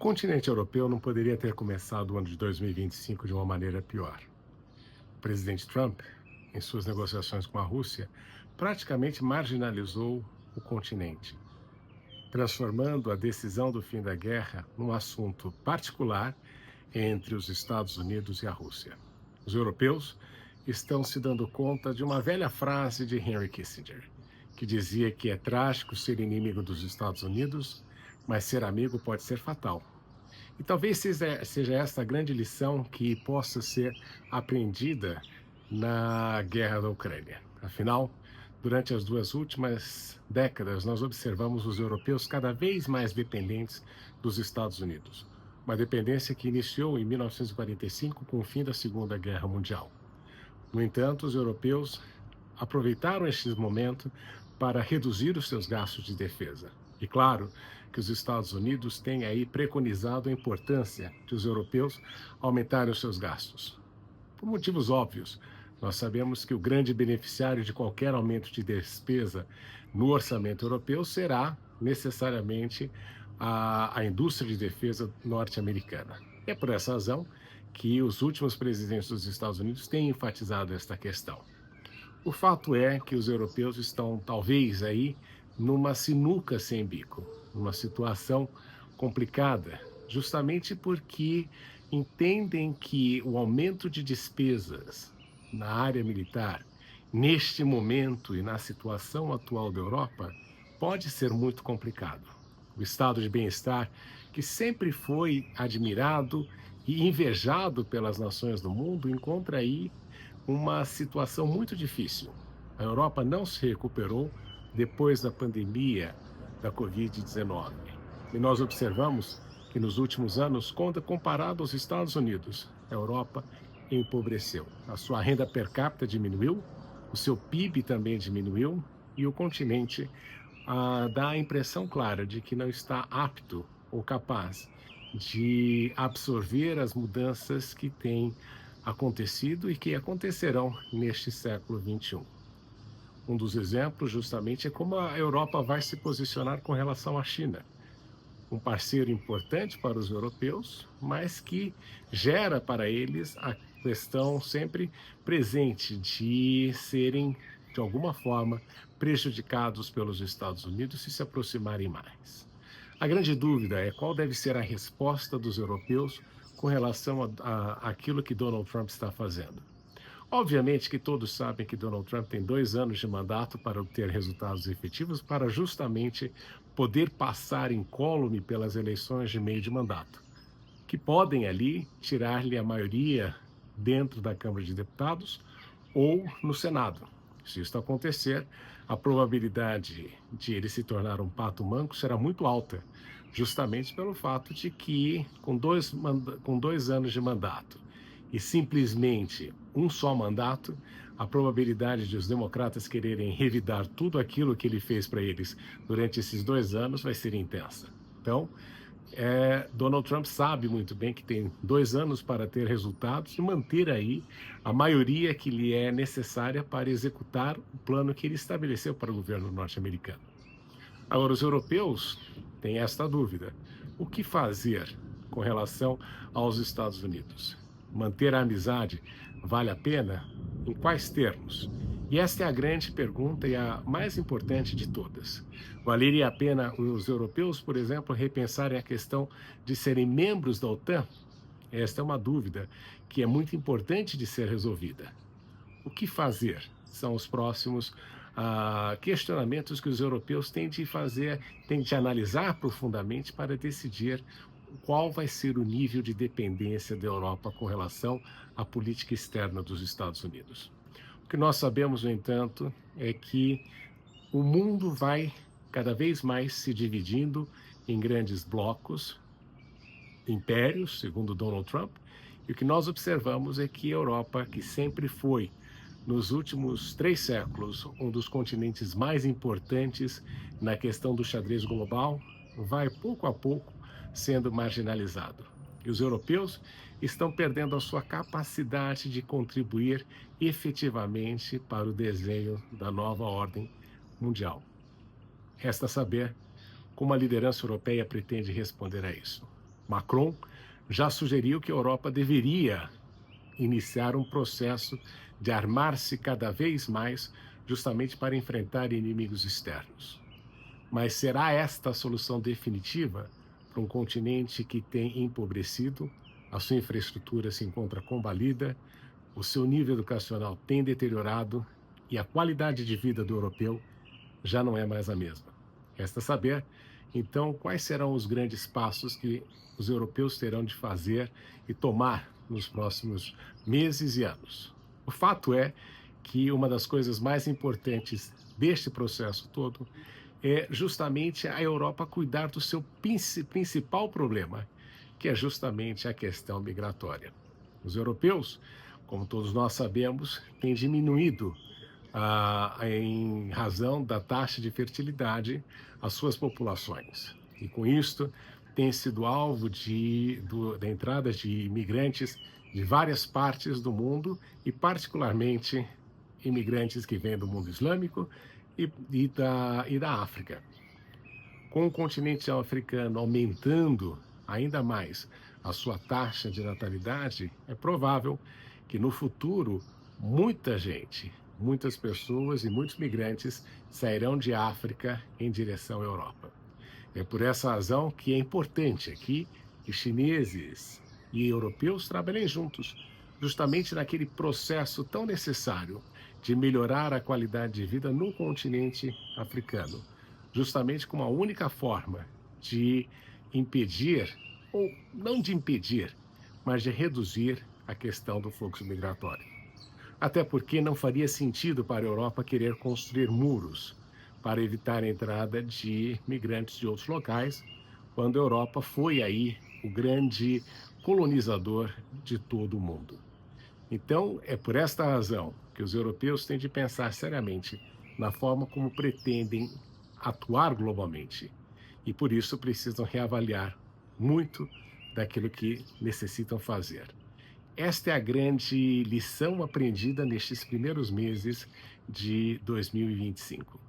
continente europeu não poderia ter começado o ano de 2025 de uma maneira pior. O presidente Trump, em suas negociações com a Rússia, praticamente marginalizou o continente, transformando a decisão do fim da guerra num assunto particular entre os Estados Unidos e a Rússia. Os europeus estão se dando conta de uma velha frase de Henry Kissinger, que dizia que é trágico ser inimigo dos Estados Unidos, mas ser amigo pode ser fatal. E talvez seja esta a grande lição que possa ser aprendida na guerra da Ucrânia. Afinal, durante as duas últimas décadas, nós observamos os europeus cada vez mais dependentes dos Estados Unidos. Uma dependência que iniciou em 1945 com o fim da Segunda Guerra Mundial. No entanto, os europeus aproveitaram este momento para reduzir os seus gastos de defesa. E claro que os Estados Unidos têm aí preconizado a importância de os europeus aumentarem os seus gastos. Por motivos óbvios, nós sabemos que o grande beneficiário de qualquer aumento de despesa no orçamento europeu será necessariamente a indústria de defesa norte-americana. É por essa razão que os últimos presidentes dos Estados Unidos têm enfatizado esta questão. O fato é que os europeus estão, talvez, aí numa sinuca sem bico, numa situação complicada, justamente porque entendem que o aumento de despesas na área militar, neste momento e na situação atual da Europa, pode ser muito complicado. O estado de bem-estar, que sempre foi admirado e invejado pelas nações do mundo, encontra aí uma situação muito difícil. A Europa não se recuperou depois da pandemia da Covid-19. E nós observamos que nos últimos anos, quando comparado aos Estados Unidos, a Europa empobreceu. A sua renda per capita diminuiu, o seu PIB também diminuiu e o continente dá a impressão clara de que não está apto ou capaz de absorver as mudanças que têm acontecido e que acontecerão neste século XXI. Um dos exemplos, justamente, é como a Europa vai se posicionar com relação à China. Um parceiro importante para os europeus, mas que gera para eles a questão sempre presente de serem, de alguma forma, prejudicados pelos Estados Unidos se aproximarem mais. A grande dúvida é qual deve ser a resposta dos europeus com relação àquilo que Donald Trump está fazendo. Obviamente que todos sabem que Donald Trump tem 2 anos de mandato para obter resultados efetivos, para justamente poder passar incólume pelas eleições de meio de mandato, que podem ali tirar-lhe a maioria dentro da Câmara de Deputados ou no Senado. Se isso acontecer, a probabilidade de ele se tornar um pato manco será muito alta, justamente pelo fato de que, com 2 anos de mandato e simplesmente um só mandato, a probabilidade de os democratas quererem revidar tudo aquilo que ele fez para eles durante esses 2 anos vai ser intensa. Então, Donald Trump sabe muito bem que tem 2 anos para ter resultados e manter aí a maioria que lhe é necessária para executar o plano que ele estabeleceu para o governo norte-americano. Agora, os europeus têm esta dúvida: o que fazer com relação aos Estados Unidos? Manter a amizade vale a pena? Em quais termos? E esta é a grande pergunta e a mais importante de todas. Valeria a pena os europeus, por exemplo, repensarem a questão de serem membros da OTAN? Esta é uma dúvida que é muito importante de ser resolvida. O que fazer? São os próximos questionamentos que os europeus têm de fazer, têm de analisar profundamente para decidir qual vai ser o nível de dependência da Europa com relação à política externa dos Estados Unidos. O que nós sabemos, no entanto, é que o mundo vai cada vez mais se dividindo em grandes blocos, impérios, segundo Donald Trump, e o que nós observamos é que a Europa, que sempre foi, nos últimos 3 séculos, um dos continentes mais importantes na questão do xadrez global, vai pouco a pouco sendo marginalizado. E os europeus estão perdendo a sua capacidade de contribuir efetivamente para o desenho da nova ordem mundial. Resta saber como a liderança europeia pretende responder a isso. Macron já sugeriu que a Europa deveria iniciar um processo de armar-se cada vez mais, justamente para enfrentar inimigos externos. Mas será esta a solução definitiva para um continente que tem empobrecido, a sua infraestrutura se encontra combalida, o seu nível educacional tem deteriorado e a qualidade de vida do europeu já não é mais a mesma? Resta saber, então, quais serão os grandes passos que os europeus terão de fazer e tomar nos próximos meses e anos. O fato é que uma das coisas mais importantes deste processo todo é justamente a Europa cuidar do seu principal problema, que é justamente a questão migratória. Os europeus, como todos nós sabemos, têm diminuído, em razão da taxa de fertilidade, as suas populações. E com isto, têm sido alvo da entrada de imigrantes de várias partes do mundo e, particularmente, imigrantes que vêm do mundo islâmico e da África. Com o continente africano aumentando ainda mais a sua taxa de natalidade, é provável que no futuro muita gente, muitas pessoas e muitos migrantes sairão de África em direção à Europa. É por essa razão que é importante aqui que chineses e europeus trabalhem juntos, justamente naquele processo tão necessário de melhorar a qualidade de vida no continente africano, justamente como a única forma de impedir, ou não de impedir, mas de reduzir a questão do fluxo migratório. Até porque não faria sentido para a Europa querer construir muros para evitar a entrada de migrantes de outros locais, quando a Europa foi aí o grande colonizador de todo o mundo. Então, é por esta razão que os europeus têm de pensar seriamente na forma como pretendem atuar globalmente. E por isso precisam reavaliar muito daquilo que necessitam fazer. Esta é a grande lição aprendida nestes primeiros meses de 2025.